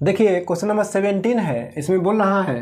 देखिए question number 17 है, इसमें बोल रहा है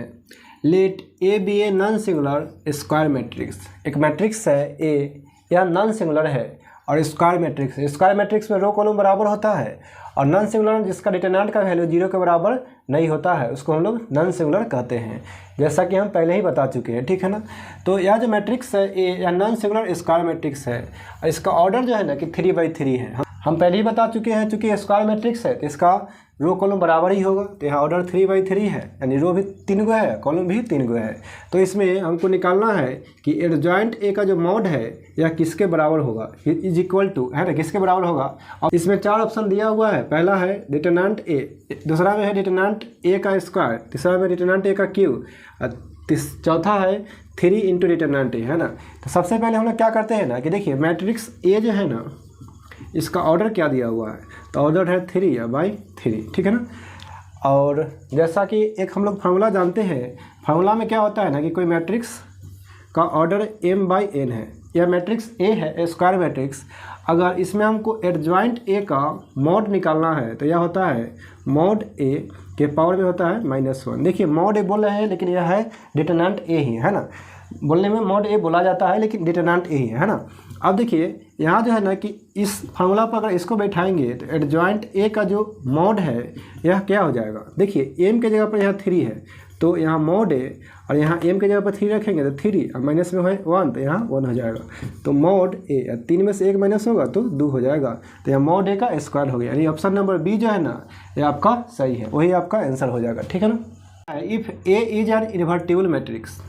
let A be a non singular square matrix. एक मैट्रिक्स है ए, यह नॉन सिंगुलर है और स्क्वायर मैट्रिक्स है। स्क्वायर मैट्रिक्स में रो कॉलम बराबर होता है और नॉन सिंगुलर जिसका डिटरमिनेंट का वैल्यू 0 के बराबर नहीं होता है उसको हम लोग नॉन सिंगुलर कहते हैं, जैसा कि हम पहले ही बता चुके हैं, ठीक है ना। तो यह जो मैट्रिक्स है ए, यह नॉन सिंगुलर स्क्वायर मैट्रिक्स है और इसका ऑर्डर जो है ना कि 3/3 है। हम पहले ही बता चुके हैं, चूँकि स्क्वायर मैट्रिक्स है तो इसका रो कॉलम बराबर ही होगा, तो यहाँ ऑर्डर 3/3 है, यानी रो भी 3 गो है, कॉलम भी 3 गो है। तो इसमें हमको निकालना है कि एडजॉइंट ए का जो मॉड है यह किसके बराबर होगा, इज इक्वल टू, है ना, किसके बराबर होगा। और इसमें 4 ऑप्शन दिया हुआ है। पहला है डिटरमिनेंट ए, दूसरा में है डिटरमिनेंट ए का स्क्वायर, तीसरा में डिटरमिनेंट ए का क्यूब, चौथा है 3 इंटू डिटरमिनेंट ए, है ना। तो सबसे पहले हम लोग क्या करते हैं ना कि देखिए मैट्रिक्स ए जो है ना इसका ऑर्डर क्या दिया हुआ है, तो ऑर्डर है 3/3, ठीक है ना। और जैसा कि एक हम लोग फार्मूला जानते हैं, फार्मूला में क्या होता है ना कि कोई मैट्रिक्स का ऑर्डर m/n है, यह मैट्रिक्स ए है स्क्वायर मैट्रिक्स। अगर इसमें हमको एडजॉइंट ए का मॉड निकालना है तो यह होता है मॉड ए के पावर में होता है -1। देखिए मॉड ए बोल रहे हैं लेकिन यह है डिटरमिनेंट ए ही, है ना। बोलने में मॉड ए बोला जाता है लेकिन डिटरमिनेंट ए ही है ना। अब देखिए यहाँ जो है ना कि इस फार्मूला पर अगर इसको बैठाएंगे तो एडजॉइंट ए का जो मॉड है यह क्या हो जाएगा। देखिए एम के जगह पर यहाँ 3 है तो यहाँ मॉड ए, और यहाँ एम के जगह पर 3 रखेंगे तो 3 और माइनस में है 1 तो यहाँ 1 हो जाएगा। तो मॉड ए 3 में से 1 माइनस होगा तो 2 हो जाएगा, तो यहाँ मॉड ए का स्क्वायर हो गया, यानी ऑप्शन नंबर बी जो है ना ये आपका सही है, वही आपका आंसर हो जाएगा, ठीक है ना। If A is an invertible matrix,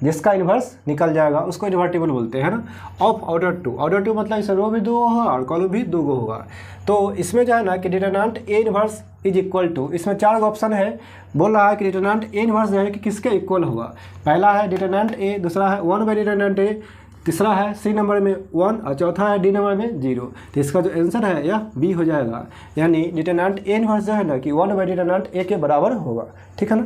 जिसका इन्वर्स निकल जाएगा उसको इन्वर्टिबल बोलते हैं ना। ऑफ ऑर्डर 2, ऑर्डर 2 मतलब इस रो भी 2 होगा और कॉलम भी 2 होगा। तो इसमें जो है ना कि determinant A inverse is equal to, इसमें 4 ऑप्शन है। बोल रहा है कि डिटरमिनेंट ए इन्वर्स जो है कि किसके इक्वल होगा। पहला है डिटरमिनेंट ए, दूसरा है 1/डिटरमिनेंट ए, तीसरा है सी नंबर में 1 और चौथा है डी नंबर में 0। तो इसका जो आंसर है यह बी हो जाएगा, यानी डिटरमिनेंट ए इन्वर्स जो है ना कि 1/डिटरमिनेंट ए के बराबर होगा, ठीक है ना।